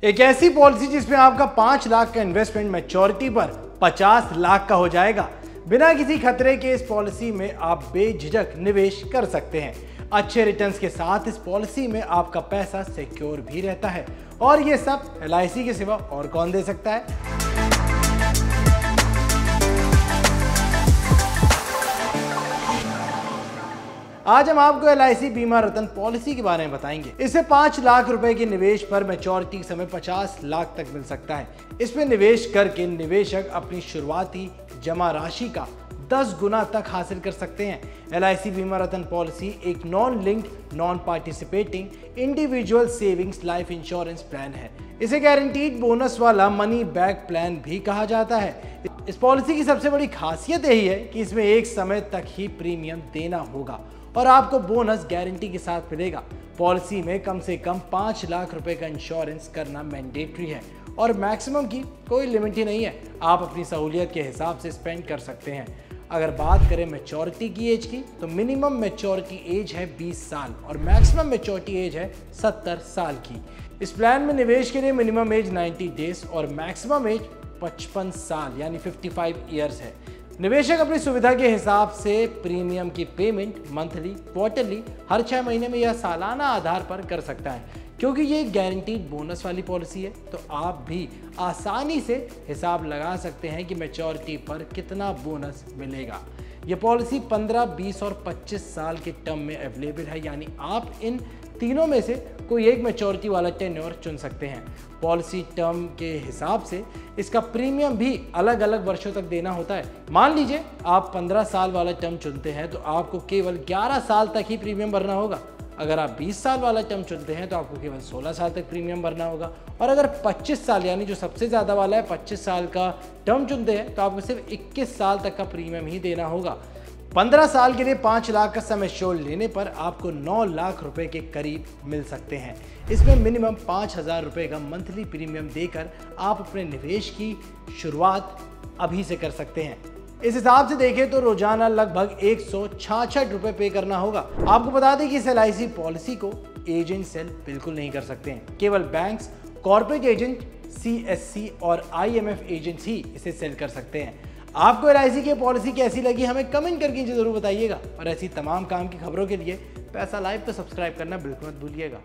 एक ऐसी पॉलिसी जिसमें आपका 5 लाख का इन्वेस्टमेंट मैच्योरिटी पर 50 लाख का हो जाएगा। बिना किसी खतरे के इस पॉलिसी में आप बेझिझक निवेश कर सकते हैं। अच्छे रिटर्न्स के साथ इस पॉलिसी में आपका पैसा सिक्योर भी रहता है और ये सब LIC के सिवा और कौन दे सकता है। आज हम आपको LIC बीमा रतन पॉलिसी के बारे में बताएंगे। इससे 5 लाख रुपए के निवेश पर मैच्योरिटी समय 50 लाख तक मिल सकता है। इसमें निवेश करके निवेशक अपनी शुरुआती जमा राशि का 10 गुना तक हासिल कर सकते हैं। LIC बीमा रतन पॉलिसी एक non linked non participating individual savings life insurance plan है। इसे गारंटीड बोनस वाला मनी बैक प्लान भी कहा जाता है। इस पॉलिसी की सबसे बड़ी खासियत यही है कि इसमें एक समय तक ही प्रीमियम देना होगा और आपको बोनस गारंटी के साथ मिलेगा। पॉलिसी में कम से कम 5 लाख रुपए का इंश्योरेंस करना मैंडेटरी है और मैक्सिमम की कोई लिमिट ही नहीं है। आप अपनी सहूलियत के हिसाब से स्पेंड कर सकते हैं। अगर बात करें मैच्योरिटी की एज की तो मिनिमम मैच्योरिटी एज है 20 साल और मैक्सिमम मैच्योरिटी एज है 70 साल की। इस प्लान में निवेश के लिए मिनिमम एज 90 डेज और मैक्सिमम एज 55 साल यानी 55 ईयर्स है। निवेशक अपनी सुविधा के हिसाब से प्रीमियम की पेमेंट मंथली, क्वार्टरली, हर 6 महीने में या सालाना आधार पर कर सकता है। क्योंकि ये गारंटीड बोनस वाली पॉलिसी है तो आप भी आसानी से हिसाब लगा सकते हैं कि मैच्योरिटी पर कितना बोनस मिलेगा। ये पॉलिसी 15, 20 और 25 साल के टर्म में अवेलेबल है, यानी आप इन तीनों में से कोई एक मैच्योरिटी वाला टेन्योर चुन सकते हैं। पॉलिसी टर्म के हिसाब से इसका प्रीमियम भी अलग अलग वर्षों तक देना होता है। मान लीजिए आप 15 साल वाला टर्म चुनते हैं तो आपको केवल 11 साल तक ही प्रीमियम भरना होगा। अगर आप 20 साल वाला टर्म चुनते हैं तो आपको केवल 16 साल तक प्रीमियम भरना होगा और अगर 25 साल यानी जो सबसे ज़्यादा वाला है 25 साल का टर्म चुनते हैं तो आपको सिर्फ 21 साल तक का प्रीमियम ही देना होगा। 15 साल के लिए 5 लाख का सम एश्योर्ड लेने पर आपको 9 लाख रुपए के करीब मिल सकते हैं। इसमें मिनिमम 5,000 रुपए का मंथली प्रीमियम देकर आप अपने निवेश की शुरुआत अभी से कर सकते हैं। इस हिसाब से देखें तो रोजाना लगभग 166 रुपए पे करना होगा। आपको बता दें कि इस LIC पॉलिसी को एजेंट सेल बिल्कुल नहीं कर सकते हैं। केवल बैंक्स, कॉर्पोरेट एजेंट, CSC और IMF एजेंट्स ही इसे सेल कर सकते हैं। आपको LIC की पॉलिसी कैसी लगी हमें कमेंट करके जरूर बताइएगा और ऐसी तमाम काम की खबरों के लिए पैसा लाइव को सब्सक्राइब करना बिल्कुल मत भूलिएगा।